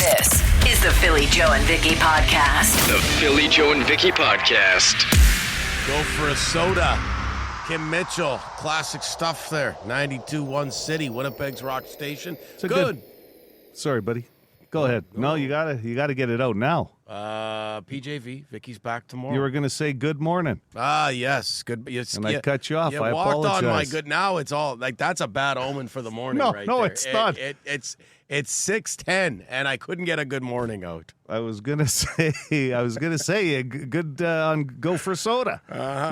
This is the Philly Joe and Vicky podcast. The Philly Joe and Vicky podcast. Go for a soda. Kim Mitchell, classic stuff there. 92.1 City, Winnipeg's rock station. Good. Sorry, buddy. Go ahead. No, you gotta get it out now. PJV, Vicky's back tomorrow. You were gonna say good morning. Yes, good. And I cut you off. You I walked apologize. on my good. Now it's all like that's a bad omen for the morning. No, right no, there. it's not. It's 6:10, and I couldn't get a good morning out. I was gonna say good on go for soda.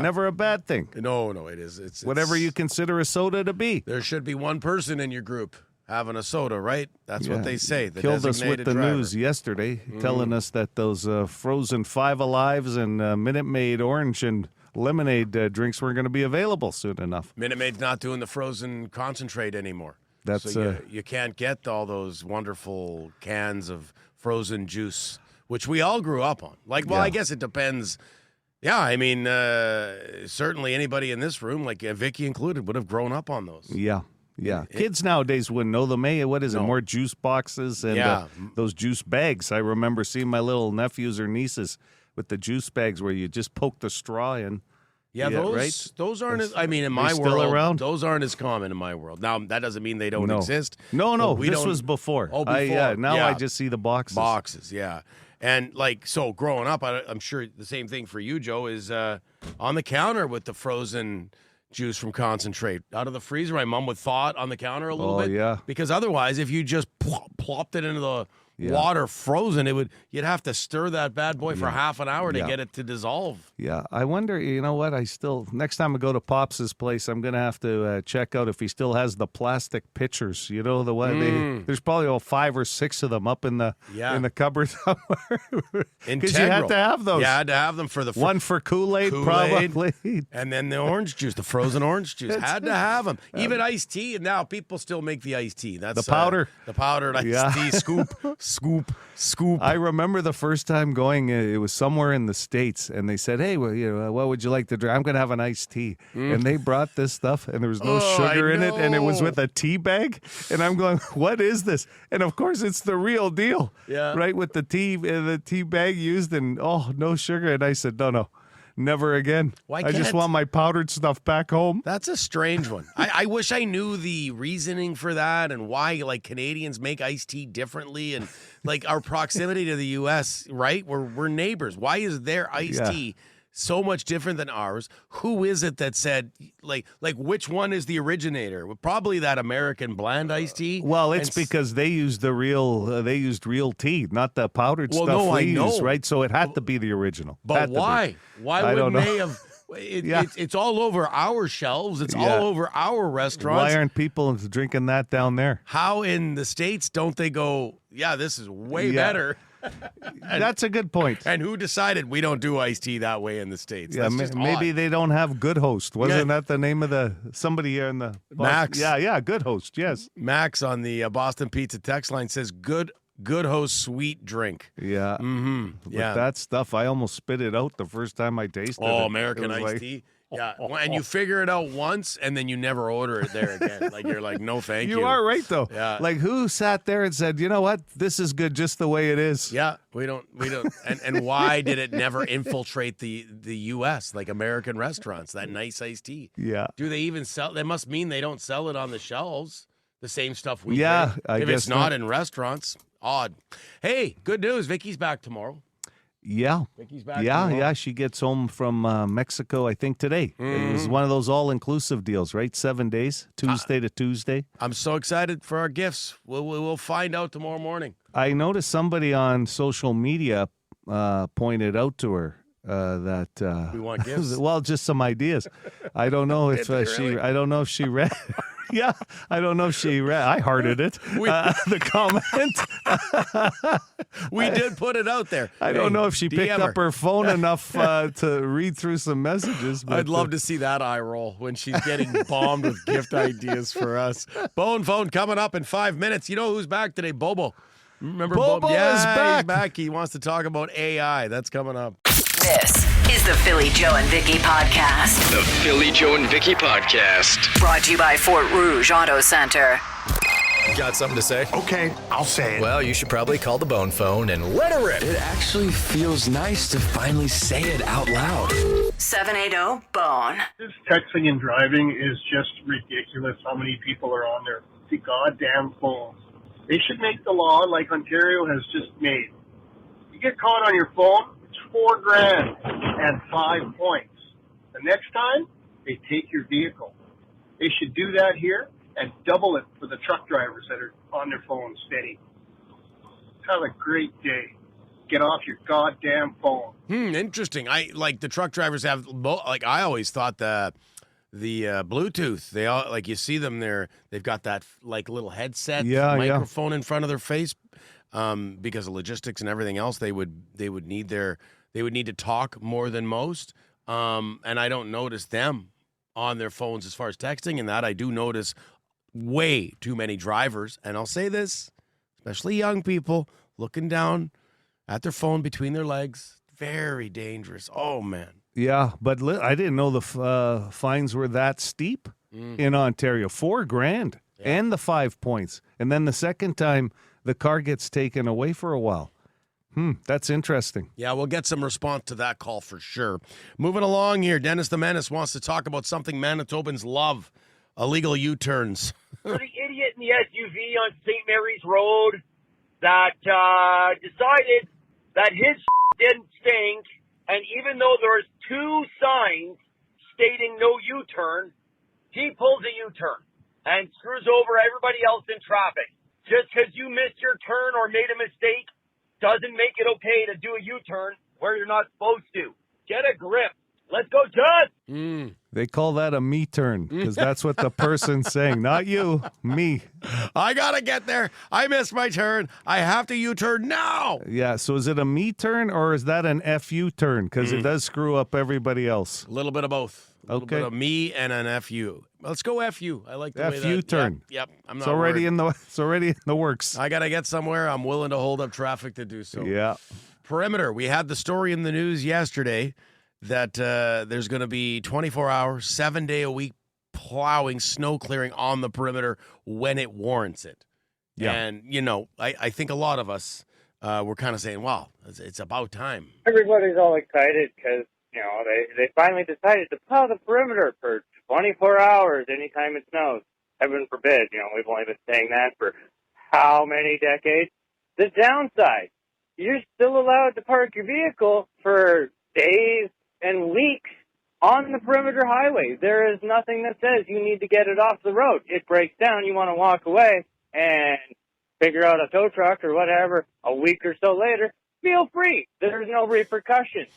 Never a bad thing. No, it is. It's Whatever you consider a soda to be. There should be one person in your group having a soda, right? That's what they say. The Killed us with designated the driver. news yesterday, telling us that those frozen Five Alives and Minute Maid orange and lemonade drinks weren't going to be available soon enough. Minute Maid's not doing the frozen concentrate anymore. So you can't get all those wonderful cans of frozen juice, which we all grew up on. I guess it depends. Yeah, I mean, certainly anybody in this room, like Vicky included, would have grown up on those. Yeah. Kids nowadays wouldn't know them. What is it? More juice boxes and those juice bags. I remember seeing my little nephews or nieces with the juice bags where you just poke the straw in. Yeah, those aren't as, I mean, in my still world, around? those aren't as common in my world. Now, that doesn't mean they don't exist. No, this was before. Oh, before. Now I just see the boxes. Boxes, yeah. And, so growing up, I'm sure the same thing for you, Joe, is on the counter with the frozen juice from concentrate. Out of the freezer, my mom would thaw it on the counter a little bit. Yeah. Because otherwise, if you just plopped it into the water frozen, you'd have to stir that bad boy for half an hour to get it to dissolve. Yeah, I wonder, you know what, next time I go to Pops' place, I'm going to have to check out if he still has the plastic pitchers. You know, the one, there's probably 5 or 6 of them up in the cupboard somewhere. Because you had to have those. You had to have them for the... One for Kool-Aid, probably. And then the orange juice, the frozen orange juice. Had to have them. Even iced tea, and now people still make the iced tea. That's the powder. The powdered iced tea, scoop. I remember the first time going, it was somewhere in the States, and they said, hey, well, what would you like to drink? I'm going to have an iced tea. And they brought this stuff, and there was no sugar in it, and it was with a tea bag. And I'm going, what is this? And, of course, it's the real deal, right, with the tea bag used, and, no sugar. And I said, no. Never again. I just want my powdered stuff back home. That's a strange one. I wish I knew the reasoning for that and why, Canadians make iced tea differently and, our proximity to the U.S., right? We're neighbors. Why is their iced tea so much different than ours? Who is it that said, which one is the originator? Probably that American bland iced tea. Well, it's because they used used real tea, not the powdered stuff we use, right? So it had to be the original. But why? Why wouldn't they have? It's all over our shelves. It's all over our restaurants. Why aren't people drinking that down there? How in the States don't they go, this is way better? That's a good point. And who decided we don't do iced tea that way in the States? Yeah, maybe they don't have Good Host. Wasn't that the name of somebody here in the Max? Yeah, Good Host. Yes, Max on the Boston Pizza text line says Good Host sweet drink. Yeah, that stuff, I almost spit it out the first time I tasted it. American iced tea. Yeah, and you figure it out once, and then you never order it there again. You're like, no, thank you. You are right, though. Yeah. Who sat there and said, you know what, this is good just the way it is? Yeah, we don't. and why did it never infiltrate the U.S., American restaurants, that nice iced tea? Yeah. Do they even sell? That must mean they don't sell it on the shelves, the same stuff we drink. If it's not in restaurants, odd. Hey, good news. Vicky's back tomorrow. Yeah. Vicky's back tomorrow. Yeah. She gets home from Mexico, I think, today. It was one of those all-inclusive deals, right? 7 days, Tuesday to Tuesday. I'm so excited for our gifts. We'll find out tomorrow morning. I noticed somebody on social media pointed out to her that we want gifts. Well, just some ideas. I don't know if I don't know if she read. Yeah, I don't know if she read. I hearted it. The comment. We did put it out there. I don't know if she picked up her phone enough to read through some messages. I'd love to see that eye roll when she's getting bombed with gift ideas for us. Bone Phone coming up in 5 minutes. You know who's back today? Bobo. Remember Bobo is back. He's back. He wants to talk about AI. That's coming up. This is the Philly Joe and Vicky podcast. The Philly Joe and Vicky podcast. Brought to you by Fort Rouge Auto Center. Got something to say? Okay, I'll say it. Well, you should probably call the bone phone and let her rip. It actually feels nice to finally say it out loud. 780-BONE. This texting and driving is just ridiculous how many people are on their goddamn phones. They should make the law like Ontario has just made. You get caught on your phone, it's $4,000 and 5 points. The next time, they take your vehicle. They should do that here and double it for the truck drivers that are on their phones steady. Have a great day. Get off your goddamn phone. Interesting. I like the truck drivers have like I always thought the Bluetooth. They all like you see them there. They've got that like little headset microphone in front of their face because of logistics and everything else. They would need to talk more than most. And I don't notice them on their phones as far as texting and that. I do notice way too many drivers, and I'll say this, especially young people looking down at their phone between their legs. Very dangerous. Oh, man. Yeah, but I didn't know the fines were that steep in Ontario. $4,000 and the 5 points. And then the second time, the car gets taken away for a while. That's interesting. Yeah, we'll get some response to that call for sure. Moving along here, Dennis the Menace wants to talk about something Manitobans love, illegal U-turns. For the idiot in the SUV on St. Mary's Road that decided that his didn't stink, and even though there's 2 signs stating no U-turn, he pulls a U-turn and screws over everybody else in traffic. Just because you missed your turn or made a mistake doesn't make it okay to do a U-turn where you're not supposed to. Get a grip. Let's go, Judd! They call that a me turn because that's what the person's saying. Not you, me. I got to get there. I missed my turn. I have to U-turn now. Yeah, so is it a me turn or is that an FU turn? Because it does screw up everybody else. A little bit of both. A little bit of me and an FU. Let's go FU. I like the way that. FU turn. Yep. I'm not It's already in the works. I got to get somewhere. I'm willing to hold up traffic to do so. Yeah. Perimeter. We had the story in the news yesterday that there's going to be 24-hour, 7-day-a-week plowing, snow clearing on the perimeter when it warrants it. Yeah. And, I think a lot of us were kind of saying, wow, it's about time. Everybody's all excited because, they finally decided to plow the perimeter for 24 hours anytime it snows. Heaven forbid, we've only been saying that for how many decades? The downside, you're still allowed to park your vehicle for days and weeks on the perimeter highway. There is nothing that says you need to get it off the road. It breaks down, you want to walk away and figure out a tow truck or whatever a week or so later, feel free. There's no repercussions.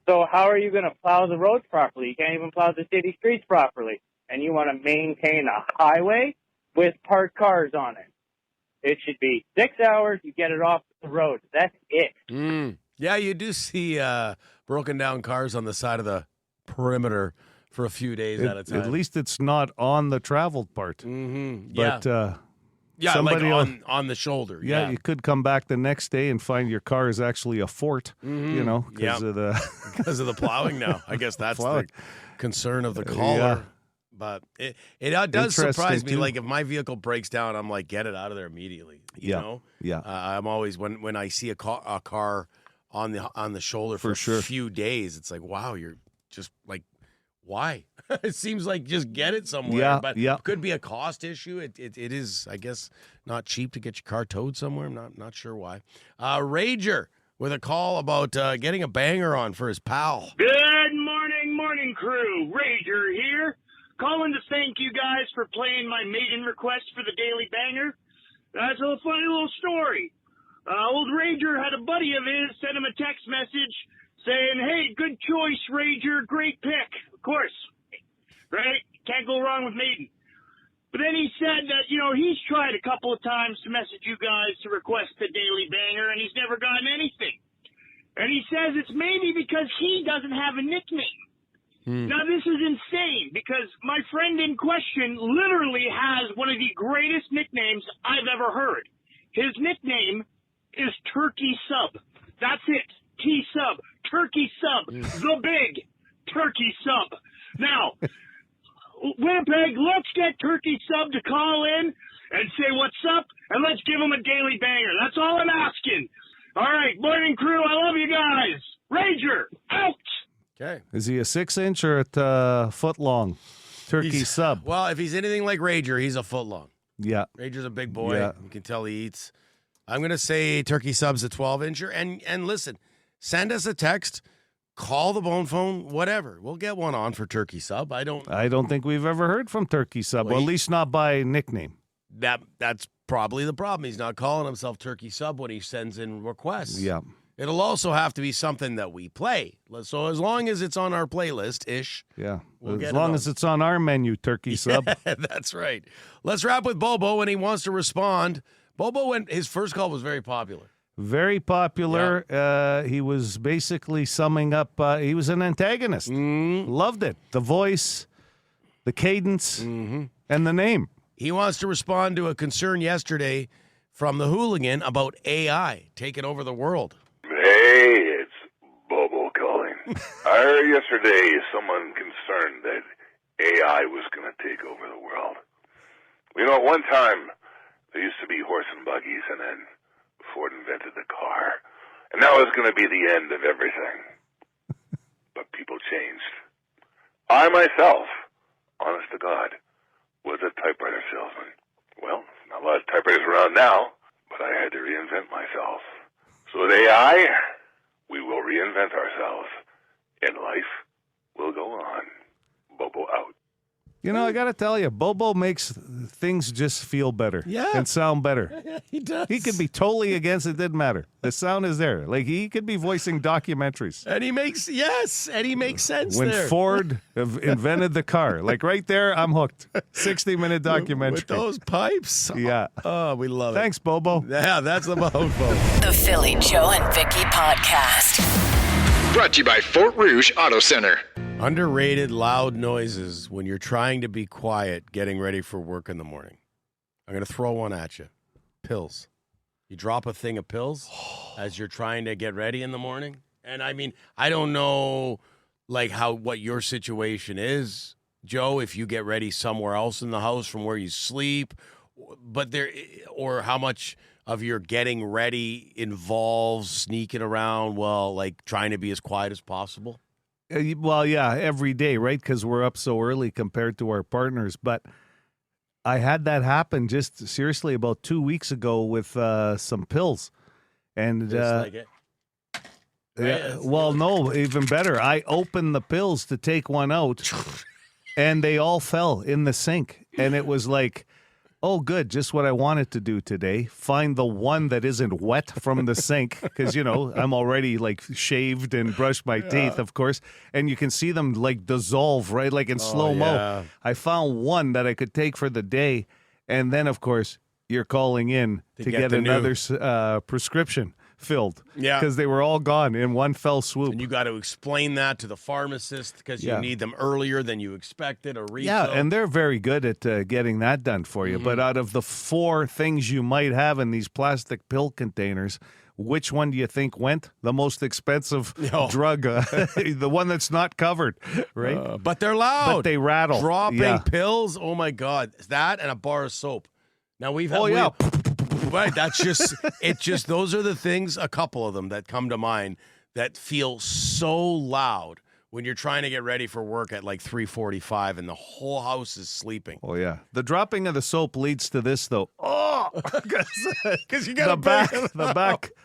So how are you going to plow the roads properly? You can't even plow the city streets properly. And you want to maintain a highway with parked cars on it. It should be 6 hours, you get it off the road. That's it. Yeah, you do see broken down cars on the side of the perimeter for a few days at a time. At least it's not on the traveled part. Mm-hmm. But somebody like on the shoulder. Yeah, you could come back the next day and find your car is actually a fort, because of the because of the plowing now. I guess that's the concern of the caller. But it does surprise me. Like if my vehicle breaks down, I'm like, get it out of there immediately. You know? Yeah. I'm always when I see a car on the shoulder for a few days, it's like, wow, you're just like, why? It seems like just get it somewhere. But it could be a cost issue. It is, I guess, not cheap to get your car towed somewhere. I'm not sure why. Rager with a call about getting a banger on for his pal. Good morning, crew. Rager here. Calling to thank you guys for playing my maiden request for the Daily Banger. That's a funny little story. Old Rager had a buddy of his send him a text message saying, hey, good choice, Rager, great pick. Of course, right? Can't go wrong with Maiden. But then he said that, he's tried a couple of times to message you guys to request the Daily Banger, and he's never gotten anything. And he says it's maybe because he doesn't have a nickname. Now, this is insane because my friend in question literally has one of the greatest nicknames I've ever heard. His nickname is Turkey Sub. That's it. T-Sub. Turkey Sub. The big Turkey Sub. Now, Winnipeg, let's get Turkey Sub to call in and say what's up, and let's give them a daily banger. That's all I'm asking. All right, morning crew, I love you guys. Rager, out! Okay. Is he a 6-inch or a foot long turkey sub? Well, if he's anything like Rager, he's a foot long. Yeah. Rager's a big boy. Yeah. You can tell he eats. I'm going to say turkey sub's a 12-incher. And listen, send us a text, call the bone phone, whatever. We'll get one on for turkey sub. I don't think we've ever heard from Turkey Sub, or at least not by nickname. That's probably the problem. He's not calling himself Turkey Sub when he sends in requests. Yeah. It'll also have to be something that we play. So as long as it's on our playlist-ish. Yeah. We'll as long as it's on our menu, Turkey Sub. That's right. Let's wrap with Bobo when he wants to respond. Bobo, his first call was very popular. Very popular. Yeah. He was basically summing up. He was an antagonist. Loved it. The voice, the cadence, and the name. He wants to respond to a concern yesterday from the hooligan about AI taking over the world. Hey, it's Bobo calling. I heard yesterday someone concerned that AI was going to take over the world. You know, at one time, there used to be horse and buggies, and then Ford invented the car. And that was going to be the end of everything. But people changed. I myself, honest to God, was a typewriter salesman. Well, not a lot of typewriters around now, but I had to reinvent myself. So with AI, we will reinvent ourselves, and life will go on. Bobo out. You know, I got to tell you, Bobo makes things just feel better and sound better. Yeah, he does. He could be totally against it, didn't matter. The sound is there. Like, he could be voicing documentaries. And he makes sense when there. Ford invented the car. Like, right there, I'm hooked. 60-minute documentary. With those pipes. Yeah. Oh, we love it. Thanks, Bobo. Yeah, that's the Bobo. The Philly Joe and Vicky Podcast. Brought to you by Fort Rouge Auto Center. Underrated loud noises when you're trying to be quiet getting ready for work in the morning. I'm going to throw one at you. Pills. You drop a thing of pills as you're trying to get ready in the morning. And I mean, I don't know like what your situation is, Joe, if you get ready somewhere else in the house from where you sleep, but or how much of your getting ready involves sneaking around while like trying to be as quiet as possible. Well, yeah, every day, right? Because we're up so early compared to our partners. But I had that happen just seriously about 2 weeks ago with some pills. And like it. Well, no, even better. I opened the pills to take one out, and they all fell in the sink. And it was like, oh, good, just what I wanted to do today. Find the one that isn't wet from the sink, because, you know, I'm already, like, shaved and brushed my teeth, of course, and you can see them, like, dissolve, right, like in slow-mo. Yeah. I found one that I could take for the day, and then, of course, you're calling in to get another prescription filled. Yeah. Because they were all gone in one fell swoop. And you got to explain that to the pharmacist because you need them earlier than you expected, a refill. Yeah, and they're very good at getting that done for you. But out of the 4 things you might have in these plastic pill containers, which one do you think went? The most expensive drug, the one that's not covered, right? But they're loud. But they rattle. Dropping pills, oh my God. That and a bar of soap. Now we've had... Right, that's just those are the things, a couple of them that come to mind that feel so loud when you're trying to get ready for work at like 3:45 and the whole house is sleeping. Oh yeah, the dropping of the soap leads to this though. Oh, because you got the back.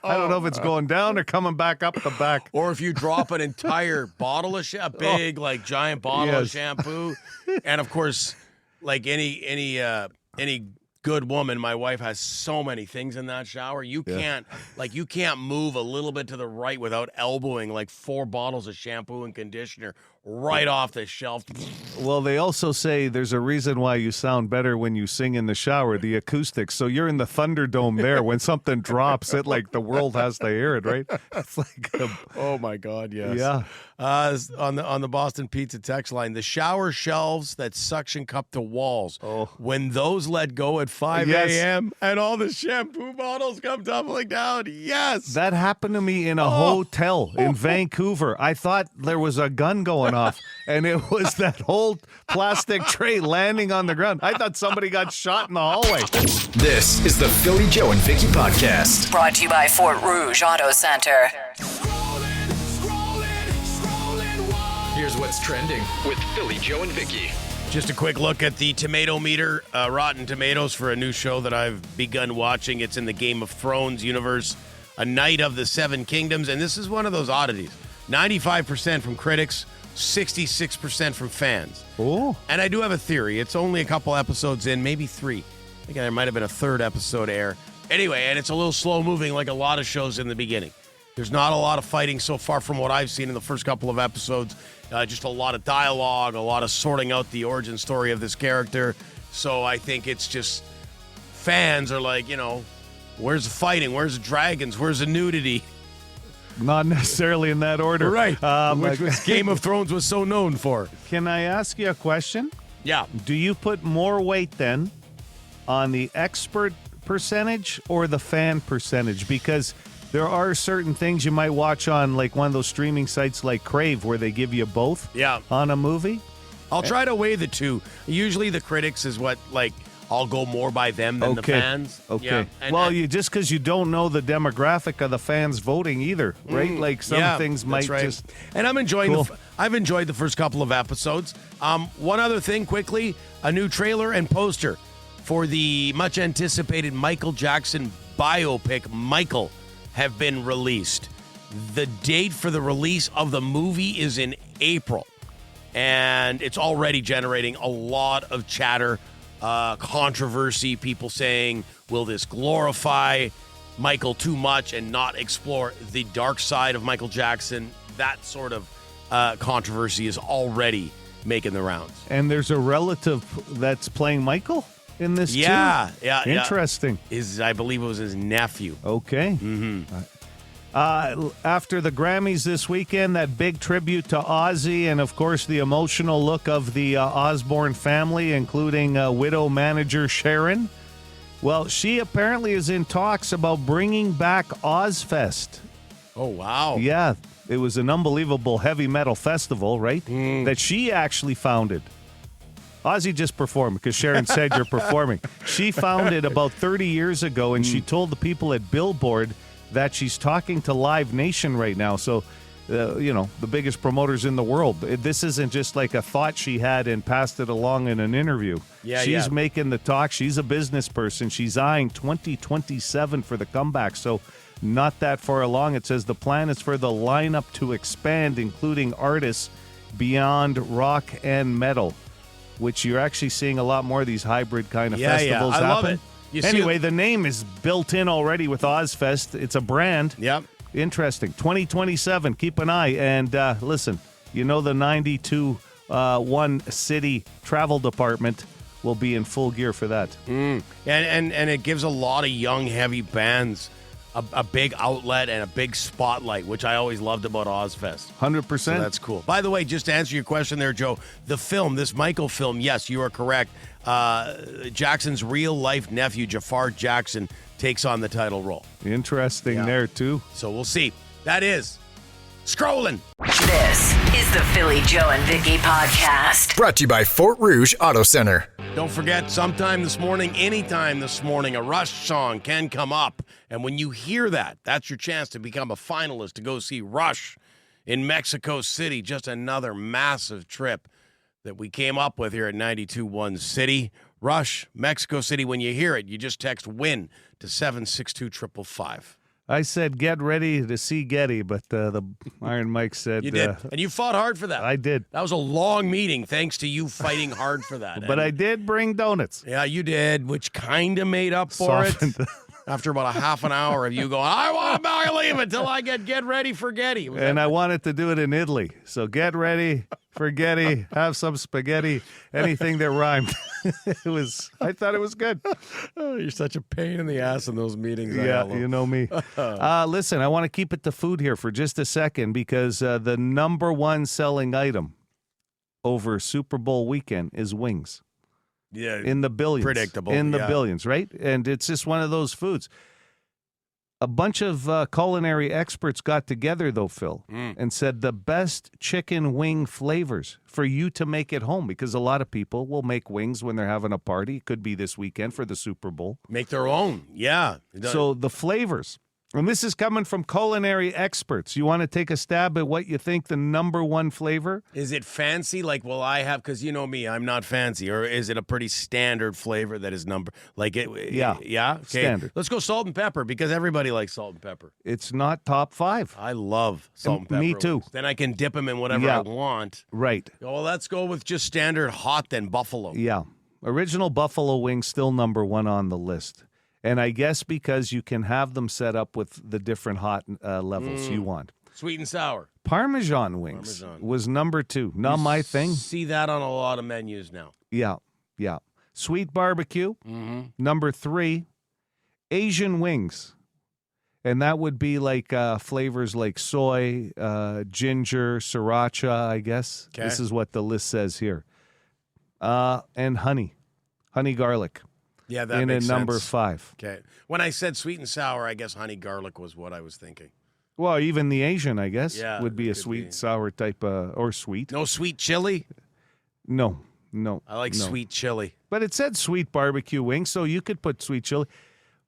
I don't know if it's going down or coming back up the back. Or if you drop an entire bottle of a big like giant bottle of shampoo, and of course, like any good woman, my wife has so many things in that shower. You can't move a little bit to the right without elbowing like 4 bottles of shampoo and conditioner right off the shelf. Well, they also say there's a reason why you sound better when you sing in the shower, the acoustics. So you're in the Thunderdome there. When something drops, it like the world has to hear it, right? It's like oh my God, yes. Yeah. On the Boston Pizza text line, the shower shelves that suction cup to walls. Oh. When those let go at 5 a.m. and all the shampoo bottles come tumbling down. Yes. That happened to me in a hotel in Vancouver. I thought there was a gun going off, and it was that whole plastic tray landing on the ground. I thought somebody got shot in the hallway. This is the Philly Joe and Vicky Podcast. Brought to you by Fort Rouge Auto Center. Here's what's trending with Philly Joe and Vicky. Just a quick look at the tomato meter, Rotten Tomatoes, for a new show that I've begun watching. It's in the Game of Thrones universe, A Night of the Seven Kingdoms, and this is one of those oddities. 95% from critics, 66% from fans. Oh. And I do have a theory. It's only a couple episodes in, maybe 3. I think there might have been a third episode air. Anyway, and it's a little slow-moving like a lot of shows in the beginning. There's not a lot of fighting so far from what I've seen in the first couple of episodes. Just a lot of dialogue, a lot of sorting out the origin story of this character. So I think it's just fans are like, where's the fighting? Where's the dragons? Where's the nudity? Not necessarily in that order. Right. Which Game of Thrones was so known for. Can I ask you a question? Yeah. Do you put more weight then on the expert percentage or the fan percentage? Because there are certain things you might watch on like one of those streaming sites like Crave where they give you both on a movie. I'll try to weigh the two. Usually the critics is what, I'll go more by them than the fans. Okay. Yeah. Just because you don't know the demographic of the fans voting either, right? Like some things might just... And I'm enjoying I've enjoyed the first couple of episodes. One other thing quickly, a new trailer and poster for the much anticipated Michael Jackson biopic, Michael, have been released. The date for the release of the movie is in April, and it's already generating a lot of chatter, controversy, people saying, will this glorify Michael too much and not explore the dark side of Michael Jackson? That sort of controversy is already making the rounds. And there's a relative that's playing Michael in this too? Yeah. Interesting. I believe it was his nephew. Okay. Mm-hmm. After the Grammys this weekend, that big tribute to Ozzy and, of course, the emotional look of the Osbourne family, including widow manager Sharon. Well, she apparently is in talks about bringing back Ozfest. Oh, wow. Yeah, it was an unbelievable heavy metal festival, right? That she actually founded. Ozzy just performed because Sharon said you're performing. She founded about 30 years ago, and she told the people at Billboard that she's talking to Live Nation right now. So, the biggest promoters in the world. This isn't just like a thought she had and passed it along in an interview. She's making the talk. She's a business person. She's eyeing 2027 for the comeback. So, not that far along. It says the plan is for the lineup to expand, including artists beyond rock and metal, which you're actually seeing a lot more of these hybrid kind of festivals I happen. love it. Anyway, the name is built in already with Ozfest. It's a brand. Yep. Interesting. 2027. Keep an eye. And listen, the 92 one city travel department will be in full gear for that. And it gives a lot of young, heavy bands a big outlet and a big spotlight, which I always loved about Ozfest. 100%. So that's cool. By the way, just to answer your question there, Joe, the film, this Michael film, yes, you are correct. Jackson's real-life nephew, Jafar Jackson, takes on the title role. Interesting there, too. So we'll see. That is Scrolling. This is the Philly Joe and Vicky Podcast. Brought to you by Fort Rouge Auto Center. Don't forget, sometime this morning, anytime this morning, a Rush song can come up. And when you hear that, that's your chance to become a finalist to go see Rush in Mexico City. Just another massive trip that we came up with here at 92.1 City. Rush, Mexico City. When you hear it, you just text WIN to 762-555. I said get ready to see Getty, but the Iron Mike said... You did, and you fought hard for that. I did. That was a long meeting, thanks to you fighting hard for that. But I did bring donuts. Yeah, you did, which kind of made up for it. After about a half an hour of you going, I want to believe it till I get ready for Getty. And I wanted to do it in Italy. So get ready for Getty, have some spaghetti, anything that rhymed. I thought it was good. Oh, you're such a pain in the ass in those meetings. Yeah, you know me. Listen, I want to keep it to food here for just a second because the number one selling item over Super Bowl weekend is wings. Yeah, in the billions. Predictable. In the billions, right? And it's just one of those foods. A bunch of culinary experts got together, though, Phil, and said the best chicken wing flavors for you to make at home, because a lot of people will make wings when they're having a party. It could be this weekend for the Super Bowl. Make their own. Yeah. So the flavors. And this is coming from culinary experts. You want to take a stab at what you think the number one flavor? Is it fancy? Like, will I have, because you know me, I'm not fancy. Or is it a pretty standard flavor that is Yeah. Yeah? Okay. Standard. Let's go salt and pepper, because everybody likes salt and pepper. It's not top 5. I love salt and pepper. Me too. wings. Then I can dip them in whatever I want. Right. Well, let's go with just standard hot, then buffalo. Yeah. Original buffalo wings still number 1 on the list. And I guess because you can have them set up with the different hot levels you want. Sweet and sour. Parmesan wings was number 2. Not my thing. See that on a lot of menus now. Yeah, yeah. Sweet barbecue, number 3. Asian wings. And that would be like flavors like soy, ginger, sriracha, I guess. Okay. This is what the list says here. And honey garlic. Yeah, that in makes at number sense. 5. Okay. When I said sweet and sour, I guess honey garlic was what I was thinking. Well, even the Asian, I guess, Yeah, would be it a could sweet, be. sour type, or sweet. No sweet chili? No. I like no. sweet chili. But it said sweet barbecue wings, so you could put sweet chili.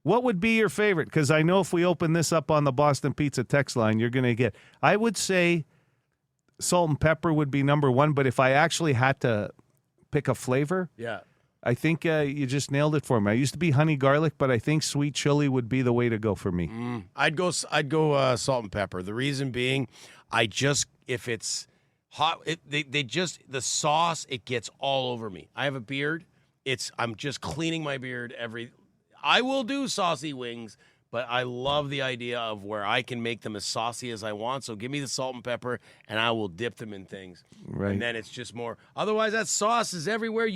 What would be your favorite? Because I know if we open this up on the Boston Pizza text line, you're going to get, I would say salt and pepper would be number 1, but if I actually had to pick a flavor, Yeah. I think you just nailed it for me. I used to be honey garlic, but I think sweet chili would be the way to go for me. I'd go salt and pepper. The reason being, if it's hot, the sauce, it gets all over me. I have a beard. I'm just cleaning my beard I will do saucy wings, but I love the idea of where I can make them as saucy as I want. So give me the salt and pepper, and I will dip them in things. Right. And then it's just more. Otherwise, that sauce is everywhere.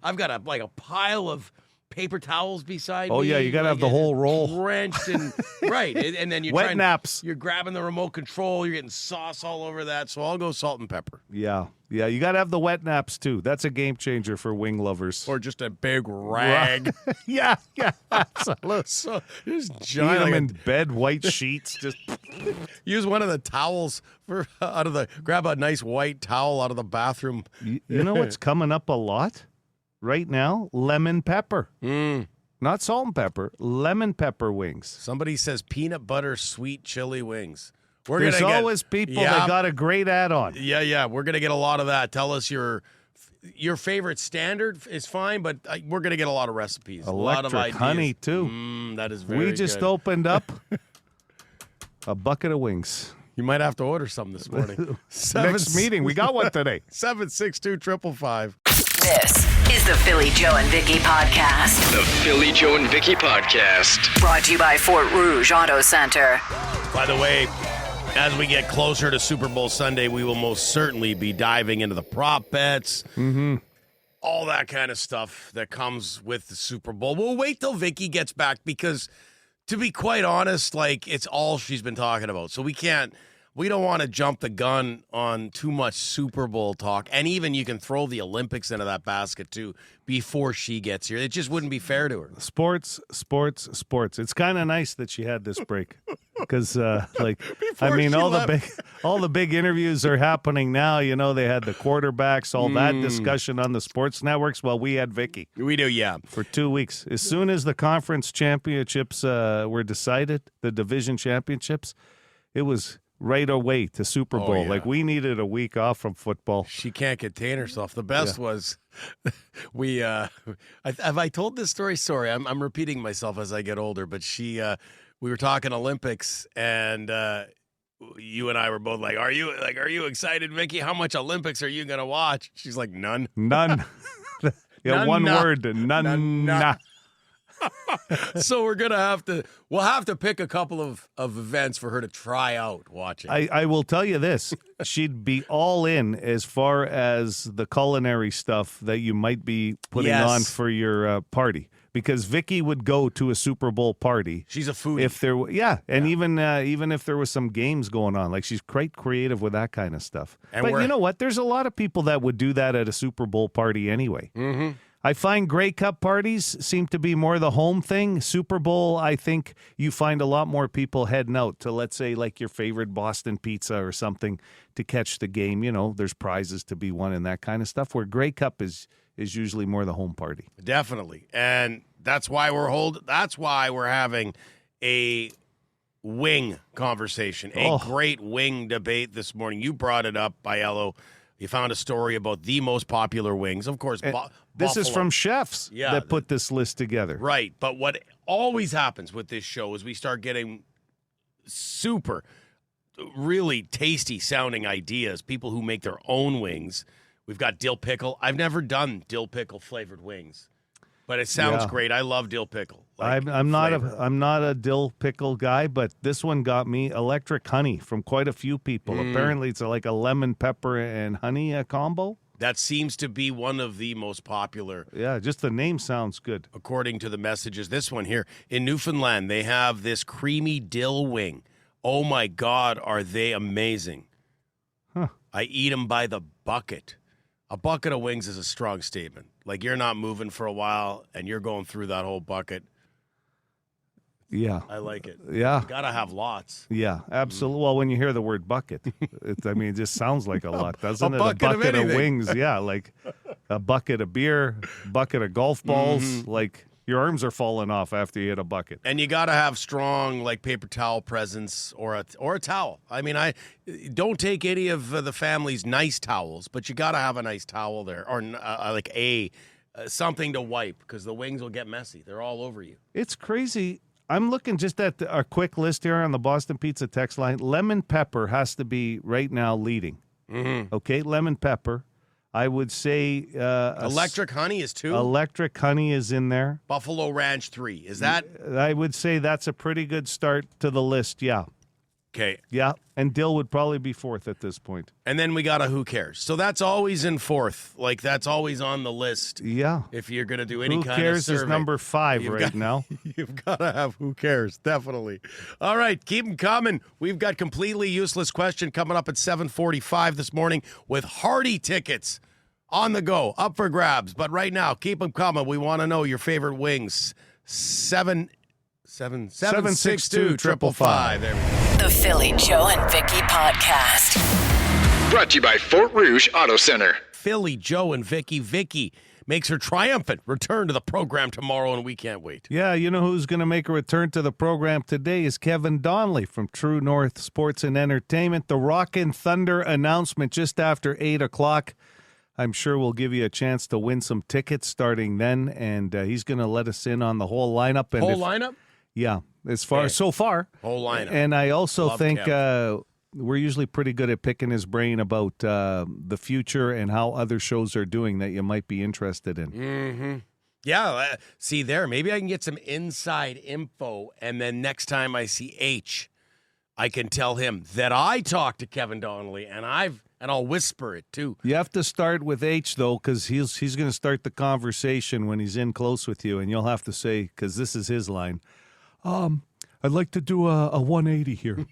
I've got a pile of paper towels beside me. Oh, yeah, you got to have the whole roll. Drenched and right. And then you're Wet naps. You're grabbing the remote control. You're getting sauce all over that. So I'll go salt and pepper. Yeah, you got to have the wet naps, too. That's a game changer for wing lovers. Or just a big rag. yeah, absolutely. So just Eat giant. them in bed, white sheets, just... Use one of the towels grab a nice white towel out of the bathroom. You know what's coming up a lot right now? Lemon pepper. Not salt and pepper, lemon pepper wings. Somebody says peanut butter sweet chili wings. There's always people that got a great add-on. Yeah. We're going to get a lot of that. Tell us your favorite standard is fine, but we're going to get a lot of recipes. Electric a lot of ideas. honey, too. That is very We just good. opened up a bucket of wings. You might have to order some this morning. Next meeting. We got one today. 762-555. This is the Philly Joe and Vicky podcast. The Philly Joe and Vicky Podcast. Brought to you by Fort Rouge Auto Center. By the way, as we get closer to Super Bowl Sunday, we will most certainly be diving into the prop bets, all that kind of stuff that comes with the Super Bowl. We'll wait till Vicky gets back because, to be quite honest, it's all she's been talking about. So we don't want to jump the gun on too much Super Bowl talk. And even you can throw the Olympics into that basket, too, before she gets here. It just wouldn't be fair to her. Sports. It's kind of nice that she had this break because, all the big interviews are happening now. You know, they had the quarterbacks, all that discussion on the sports networks. Well, we had Vicky. We do, yeah. For 2 weeks. As soon as the conference championships were decided, the division championships, it was right away to Super Bowl. yeah. We needed a week off from football. She can't contain herself. The best was we have I told this story? Sorry, I'm repeating myself as I get older, but we were talking Olympics and you and I were both like, are you excited, Vicky? How much Olympics are you going to watch? She's like, none. None. None, one nah. word. None. Nah. So we'll have to pick a couple of events for her to try out watching. I will tell you this. She'd be all in as far as the culinary stuff that you might be putting on for your party. Because Vicky would go to a Super Bowl party. She's a foodie. If there, even if there was some games going on, she's quite creative with that kind of stuff. But you know what? There's a lot of people that would do that at a Super Bowl party anyway. I find Grey Cup parties seem to be more the home thing. Super Bowl, I think you find a lot more people heading out to, let's say, like your favorite Boston pizza or something to catch the game. You know, there's prizes to be won and that kind of stuff, where Grey Cup is usually more the home party. Definitely. And that's why we're having a wing conversation, a great wing debate this morning. You brought it up, Aiello. You found a story about the most popular wings. Of course, this is Buffalo. from chefs that put this list together. Right. But what always happens with this show is we start getting super, really tasty sounding ideas, people who make their own wings. We've got dill pickle. I've never done dill pickle flavored wings, but it sounds great. I love dill pickle. I'm not a dill pickle guy, but this one got me electric honey from quite a few people. Apparently, it's like a lemon, pepper, and honey combo. That seems to be one of the most popular. Yeah, just the name sounds good. According to the messages, this one here in Newfoundland, they have this creamy dill wing. Oh my God, are they amazing? Huh. I eat them by the bucket. A bucket of wings is a strong statement. Like, you're not moving for a while and you're going through that whole bucket. Yeah. I like it. Yeah. You got to have lots. Yeah, absolutely. Well, when you hear the word bucket, it just sounds like a lot, doesn't it? Bucket a bucket of of wings. Yeah, like a bucket of beer, bucket of golf balls. Like, your arms are falling off after you hit a bucket. And you got to have strong, like, paper towel presence or a towel. I mean, I don't take any of the family's nice towels, but you got to have a nice towel there, or like something to wipe, because the wings will get messy. They're all over you. It's crazy. I'm looking just at a quick list here on the Boston Pizza text line. Lemon pepper has to be right now leading. Mm-hmm. Okay, lemon pepper. I would say electric honey is 2. Electric honey is in there. Buffalo Ranch 3. Is that? I would say that's a pretty good start to the list. Yeah. Okay. Yeah, and dill would probably be 4th at this point. And then we got a who cares. So that's always in 4th. Like, that's always on the list. Yeah. If you're going to do any who kind cares of survey. is number 5 now. You've got to have who cares, definitely. All right, keep them coming. We've got completely useless question coming up at 7:45 this morning with Hardy tickets on the go, up for grabs. But right now, keep them coming. We want to know your favorite wings. 762 555. There we go. The Philly Joe and Vicky Podcast. Brought to you by Fort Rouge Auto Center. Philly Joe and Vicky. Vicky makes her triumphant return to the program tomorrow, and we can't wait. Yeah, you know who's going to make a return to the program today is Kevin Donnelly from True North Sports and Entertainment. The Rockin Thunder announcement just after 8 o'clock. I'm sure we'll give you a chance to win some tickets starting then, and he's going to let us in on the whole lineup. And Lineup? Yeah, so far. Whole lineup. And I also think Kev. we're usually pretty good at picking his brain about the future and how other shows are doing that you might be interested in. Mm-hmm. Yeah, see there, maybe I can get some inside info, and then next time I see H, I can tell him that I talked to Kevin Donnelly, and I'll whisper it too. You have to start with H though, because he's going to start the conversation when he's in close with you, and you'll have to say, because this is his line. I'd like to do a 180 here.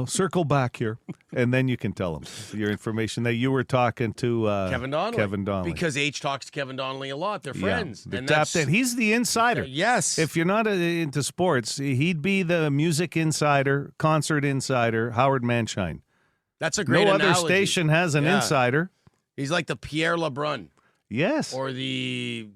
Circle back here. And then you can tell him your information that you were talking to Kevin Donnelly. Because Because H talks to Kevin Donnelly a lot. They're friends. And he's the insider. Yes. If you're not into sports, he'd be the music insider, concert insider, Howard Manshine. That's a great No analogy. other station has an insider. He's like the Pierre LeBrun. Yes. Or the...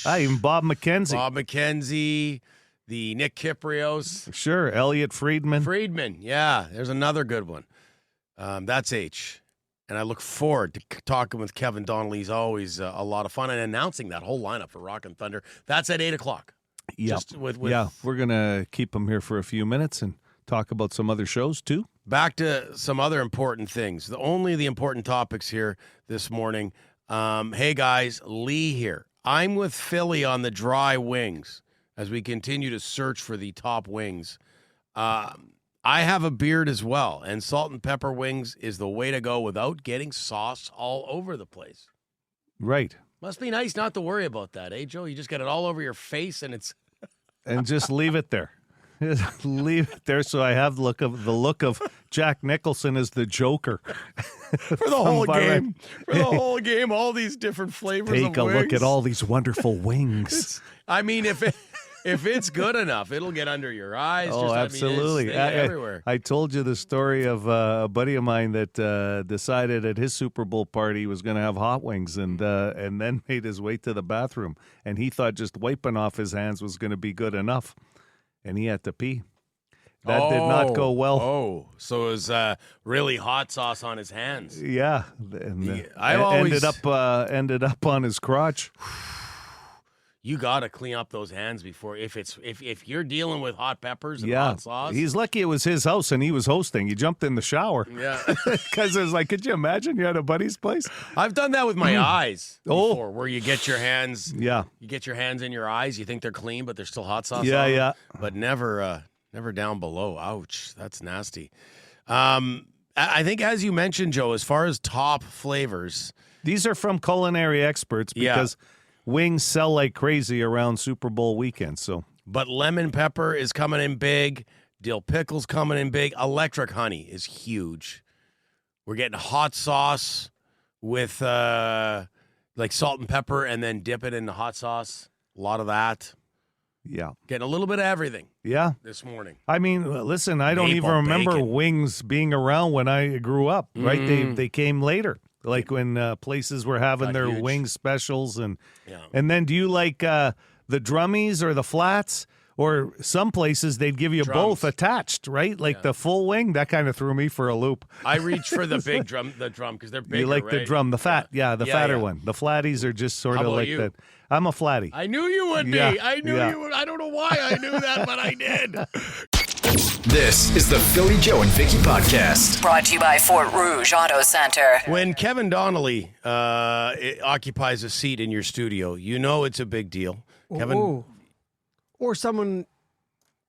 Even Bob McKenzie. Bob McKenzie, the Nick Kiprios. Sure, Elliot Friedman. Yeah, there's another good one. That's H. And I look forward to talking with Kevin Donnelly. He's always a lot of fun, and announcing that whole lineup for Rockin Thunder. That's at 8 o'clock. Yeah, we're going to keep him here for a few minutes and talk about some other shows, too. Back to some other important things. Only the important topics here this morning. Hey, guys, Lee here. I'm with Philly on the dry wings as we continue to search for the top wings. I have a beard as well, and salt and pepper wings is the way to go without getting sauce all over the place. Right. Must be nice not to worry about that, eh, Joe? You just get it all over your face, and it's... And just leave it there. Leave it there so I have the look of Jack Nicholson as the Joker. For the whole game. For the whole game, all these different flavors Take of a look wings. at all these wonderful wings. I mean, if it's good enough, it'll get under your eyes. Oh, absolutely. They get everywhere. I told you the story of a buddy of mine that decided at his Super Bowl party he was going to have hot wings and then made his way to the bathroom. And he thought just wiping off his hands was going to be good enough. And he had to pee. That did not go well. Oh, so it was really hot sauce on his hands. Yeah. And, always ended up on his crotch. You got to clean up those hands before if you're dealing with hot peppers and Yeah. hot sauce. He's lucky it was his house and he was hosting. He jumped in the shower. Yeah. Because it was like, could you imagine you had a buddy's place? I've done that with my eyes Oh. before, where you get your hands Yeah. you get your hands in your eyes, you think they're clean, but there's still hot sauce Yeah, on them. yeah. But never down below. Ouch. That's nasty. I think, as you mentioned, Joe, as far as top flavors, These are from culinary experts Yeah. because wings sell like crazy around Super Bowl weekend. So but lemon pepper is coming in big. Dill pickle's coming in big. Electric honey is huge. We're getting hot sauce with like salt and pepper and then dip it in the hot sauce. A lot of that. yeah. Getting a little bit of everything Yeah. this morning. I mean, listen, I don't even Maple remember bacon. wings being around when I grew up, right? They came later. Like when places were having Got their huge. wing specials and Yeah. then do you like the drummies or the flats? Or some places they'd give you Drums. both attached, right? Like the full wing, that kind of threw me for a loop. I reach for the big drum, because they're bigger. You like the right? drum, the fat, the Yeah, fatter yeah. one. The flatties are just sort How of about like you? that. I'm a flatty. I knew you would be. Yeah, I knew yeah. you would. I don't know why I knew that, but I did. This is the Philly Joe and Vicky podcast. Brought to you by Fort Rouge Auto Center. When Kevin Donnelly occupies a seat in your studio, you know it's a big deal. Kevin, Ooh. Or someone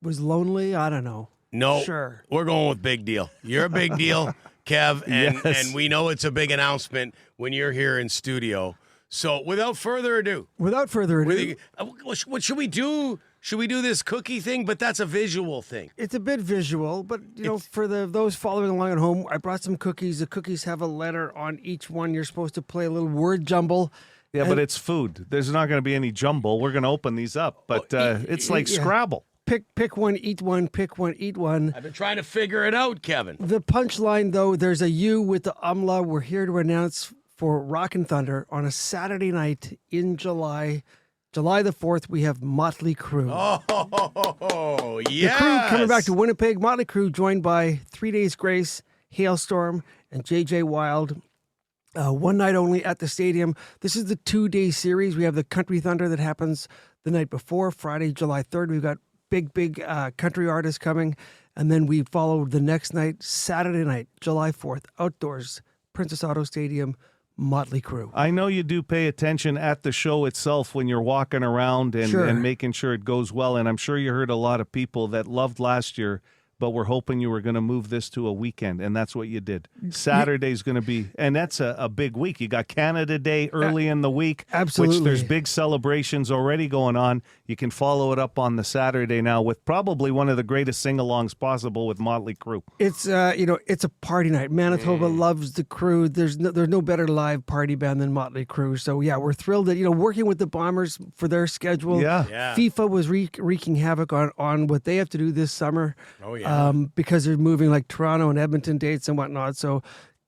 was lonely. I don't know. no, Sure. we're going with big deal. You're a big deal, Kev, and Yes. and we know it's a big announcement when you're here in studio. So without further ado, Without further ado, what should we do? Should we do this cookie thing? But that's a visual thing. it's a bit visual, but for those following along at home, I brought some cookies. The cookies have a letter on each one. You're supposed to play a little word jumble. Yeah, but it's food. There's not going to be any jumble. We're going to open these up, but it's like yeah. Scrabble. Pick one, eat one. Pick one, eat one. I've been trying to figure it out, Kevin. The punchline, though, there's a U with the umla. We're here to announce for Rockin Thunder on a Saturday night in July the 4th, we have Motley Crue. Oh, The yes. Crew coming back to Winnipeg. Motley Crue joined by 3 Days Grace, Hailstorm, and J.J. Wild. One night only at the stadium. This is the 2-day series. We have the Country Thunder that happens the night before, Friday, July 3rd. We've got big country artists coming. And then we follow the next night, Saturday night, July 4th, outdoors, Princess Auto Stadium, Motley Crue. I know you do pay attention at the show itself when you're walking around and, Sure. and making sure it goes well. And I'm sure you heard a lot of people that loved last year, but were hoping you were going to move this to a weekend. And that's what you did. Saturday's going to be, and that's a big week. You got Canada Day early in the week, Absolutely. which there's big celebrations already going on. You can follow it up on the Saturday now with probably one of the greatest sing-alongs possible with Motley Crue. It's it's a party night. Manitoba loves the Crew. There's no better live party band than Motley Crue. So yeah, we're thrilled that working with the Bombers for their schedule. Yeah. Yeah. FIFA was wreaking havoc on what they have to do this summer. Oh, yeah. Because they're moving like Toronto and Edmonton dates and whatnot. So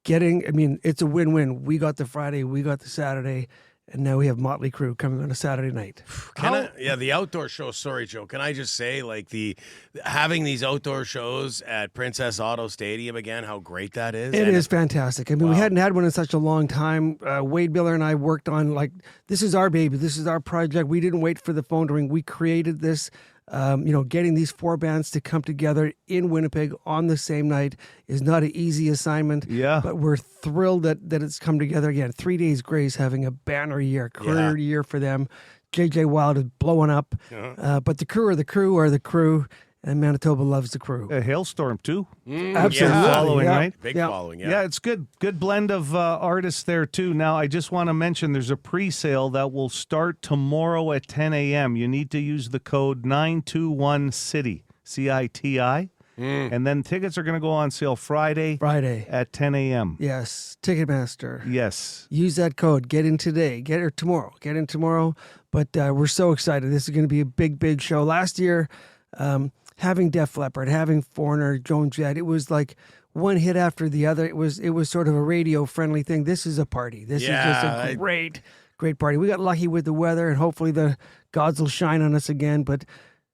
it's a win-win. We got the Friday, we got the Saturday, and now we have Motley Crue coming on a Saturday night. The outdoor show. Sorry, Joe. Can I just say, like, having these outdoor shows at Princess Auto Stadium again, how great that is. It is fantastic. I mean, we hadn't had one in such a long time. Wade Miller and I worked on, this is our baby. This is our project. We didn't wait for the phone to ring. We created this. Getting these 4 bands to come together in Winnipeg on the same night is not an easy assignment. Yeah. But we're thrilled that it's come together again. 3 Days Grace having a banner year, career year for them. J.J. Wild is blowing up. But the Crew are the Crew, and Manitoba loves the Crew. A Hailstorm, too. Absolutely. Following, Yeah. right? Big Yeah. following, Yeah, it's good. Good blend of artists there, too. Now, I just want to mention there's a pre-sale that will start tomorrow at 10 a.m. You need to use the code 921CITY. CITI. And then tickets are going to go on sale Friday at 10 a.m. Yes, Ticketmaster. Yes. Use that code. Get in today. Get in tomorrow. But we're so excited. This is going to be a big, big show. Last year, having Def Leppard, having Foreigner, Joan Jett, it was like one hit after the other. It was sort of a radio-friendly thing. This is a party. This is just a great party. We got lucky with the weather, and hopefully the gods will shine on us again. But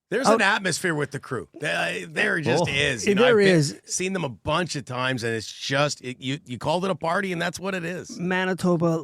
there's an atmosphere with the crew. There just is. You know, there I've is. Seen them a bunch of times, and it's just you called it a party, and that's what it is. Manitoba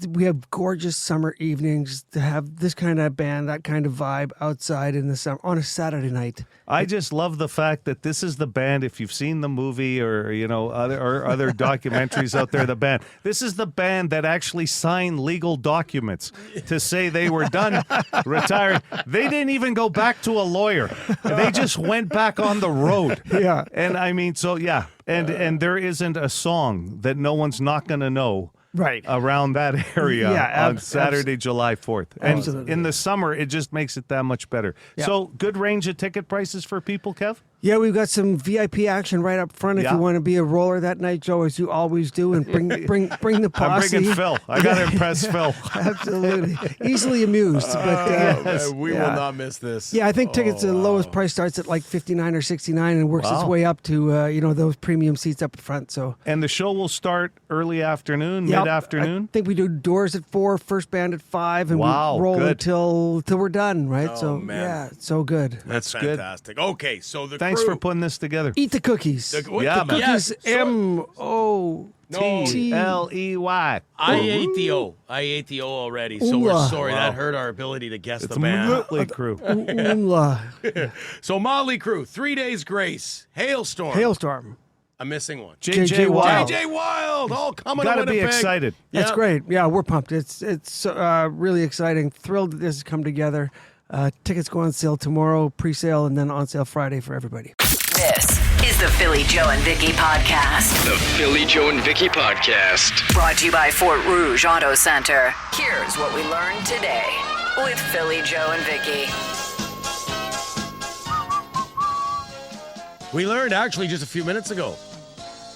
we have gorgeous summer evenings to have this kind of band, that kind of vibe outside in the summer on a Saturday night. I just love the fact that this is the band. If you've seen the movie or other documentaries out there, the band. This is the band that actually signed legal documents to say they were done retiring. They didn't even go back to a lawyer. They just went back on the road. Yeah, and I mean, so yeah, and there isn't a song that no one's not going to know. Right. Around that area on Saturday, July 4th. And Absolutely. in the summer, it just makes it that much better. Yeah. So good range of ticket prices for people, Kev? Yeah, we've got some VIP action right up front if you want to be a roller that night, Joe, as you always do, and bring the posse. I'm bringing Phil. I got to impress Phil. Absolutely. Easily amused. But we will not miss this. Yeah, I think tickets, the lowest price starts at like $59 or $69 and works its way up to, those premium seats up front. So. And the show will start early afternoon, mid-afternoon? I think we do doors at 4, first band at 5, and we roll until we're done, right? Oh, man. Yeah, it's so good. That's fantastic. Good. Okay, so the Thanks for putting this together. Eat the cookies. The cookies, M-O-T-L-E-Y. I ate the O. already, so we're sorry. That hurt our ability to guess the band. Motley Crue. So Motley Crue, 3 Days Grace, Hailstorm. I'm missing one. J.J. Wild. J.J. Wild, all coming up. Gotta be excited. That's great. Yeah, we're pumped. It's really exciting. Thrilled that this has come together. Tickets go on sale tomorrow, pre-sale, and then on sale Friday for everybody. This is the Philly Joe and Vicky podcast. The Philly Joe and Vicky podcast. Brought to you by Fort Rouge Auto Center. Here's what we learned today with Philly Joe and Vicky. We learned actually just a few minutes ago.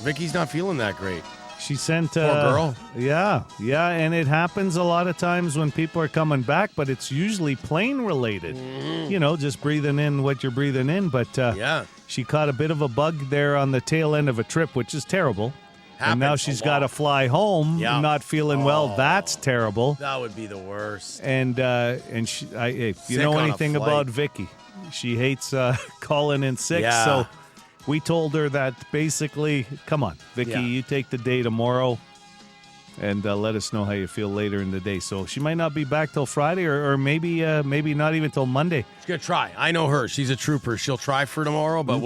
Vicky's not feeling that great. She sent poor girl. Yeah, and it happens a lot of times when people are coming back, but it's usually plane related. Mm-hmm. Just breathing in what you're breathing in. But she caught a bit of a bug there on the tail end of a trip, which is terrible. And now she's got to fly home, not feeling well. That's terrible. That would be the worst. And she, if you know anything about Vicky, she hates calling in sick. Yeah. So we told her that basically, come on, Vicky, you take the day tomorrow and let us know how you feel later in the day. So she might not be back till Friday or maybe not even till Monday. She's going to try. I know her. She's a trooper. She'll try for tomorrow, but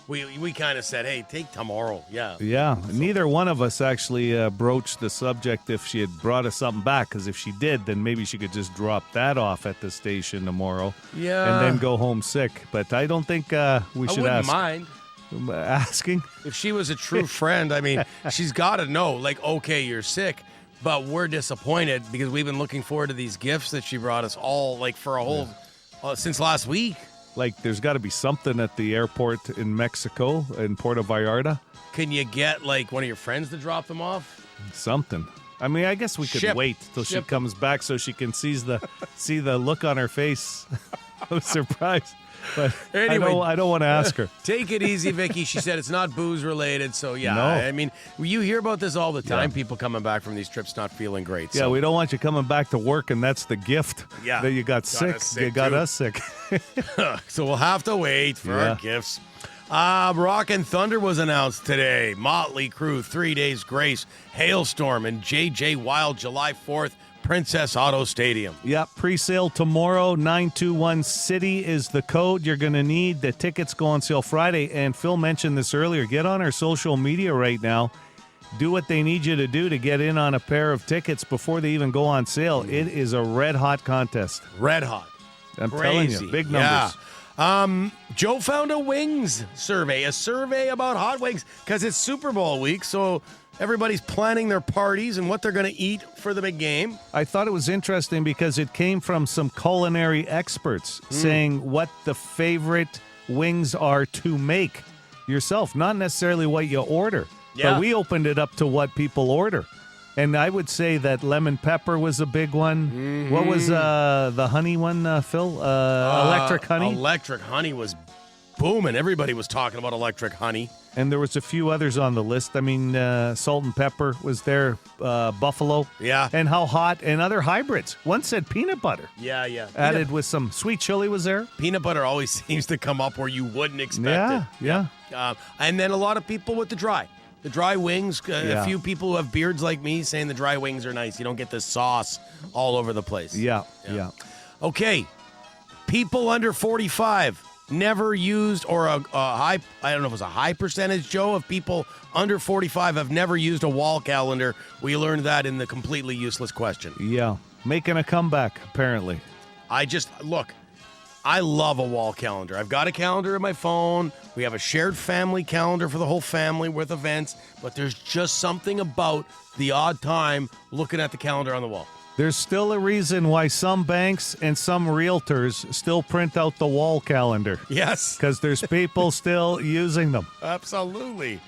we kind of said, hey, take tomorrow. Yeah. Yeah. So. Neither one of us actually broached the subject if she had brought us something back, because if she did, then maybe she could just drop that off at the station tomorrow and then go home sick. But I don't think we should ask. I wouldn't mind. Asking if she was a true friend. I mean, she's got to know, like, okay, you're sick, but we're disappointed because we've been looking forward to these gifts that she brought us all, like, for a whole since last week. Like, there's got to be something at the airport in Mexico, in Puerto Vallarta. Can you get, like, one of your friends to drop them off? Something. I mean, I guess we could wait till she comes back so she can see the look on her face of surprise. But anyway, I don't want to ask her. Take it easy, Vicky. She said it's not booze related. So, yeah. No. I mean, you hear about this all the time. People coming back from these trips not feeling great. Yeah, we don't want you coming back to work, and that's the gift that you got sick. You got us sick. So we'll have to wait for our gifts. Rockin Thunder was announced today. Motley Crue, 3 Days Grace, Hailstorm, and J.J. Wild, July 4th. Princess Auto Stadium. Yep, pre-sale tomorrow. 921 City is the code you're going to need. The tickets go on sale Friday. And Phil mentioned this earlier. Get on our social media right now. Do what they need you to do to get in on a pair of tickets before they even go on sale. It is a red-hot contest. Red hot. I'm telling you, big numbers. Yeah. Joe found a wings survey, a survey about hot wings, because it's Super Bowl week, so everybody's planning their parties and what they're going to eat for the big game. I thought it was interesting because it came from some culinary experts saying what the favorite wings are to make yourself, not necessarily what you order. Yeah. But we opened it up to what people order. And I would say that lemon pepper was a big one. What was the honey one, Phil? Electric honey? Electric honey was booming. Everybody was talking about electric honey. And there was a few others on the list. I mean, salt and pepper was there, buffalo. Yeah. And how hot, and other hybrids. One said peanut butter. Yeah. Added with some sweet chili was there. Peanut butter always seems to come up where you wouldn't expect it. Yeah. And then a lot of people with the dry wings. Yeah. A few people who have beards like me saying the dry wings are nice. You don't get the sauce all over the place. Yeah. Okay. People under 45 never used, or a high, I don't know if it was a high percentage, Joe, of people under 45 have never used a wall calendar. We learned that in the completely useless question. Yeah. Making a comeback, apparently. I love a wall calendar. I've got a calendar in my phone. We have a shared family calendar for the whole family with events, but there's just something about the odd time looking at the calendar on the wall. There's still a reason why some banks and some realtors still print out the wall calendar. Yes. Because there's people still using them. Absolutely.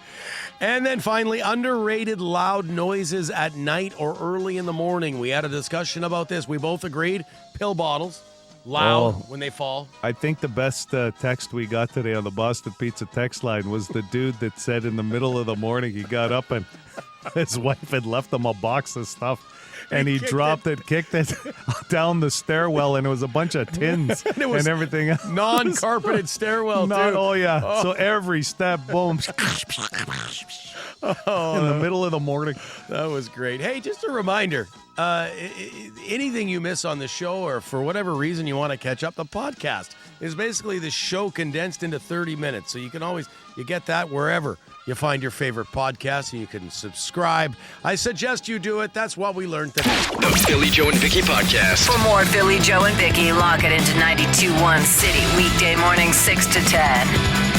And then finally, underrated loud noises at night or early in the morning. We had a discussion about this. We both agreed. Pill bottles. Loud when they fall. I think the best text we got today on the Boston Pizza text line was the dude that said in the middle of the morning he got up and his wife had left him a box of stuff. And he kicked it down the stairwell, and it was a bunch of tins and everything else. Non-carpeted stairwell, too. Oh, yeah. So every step, boom. In the middle of the morning. That was great. Hey, just a reminder, anything you miss on the show or for whatever reason you want to catch up, the podcast is basically the show condensed into 30 minutes. So you get that wherever you find your favorite podcast, and you can subscribe. I suggest you do it. That's what we learned today. The Philly Joe and Vicky Podcast. For more Philly Joe and Vicky, lock it into 92.1 City, weekday morning 6 to 10.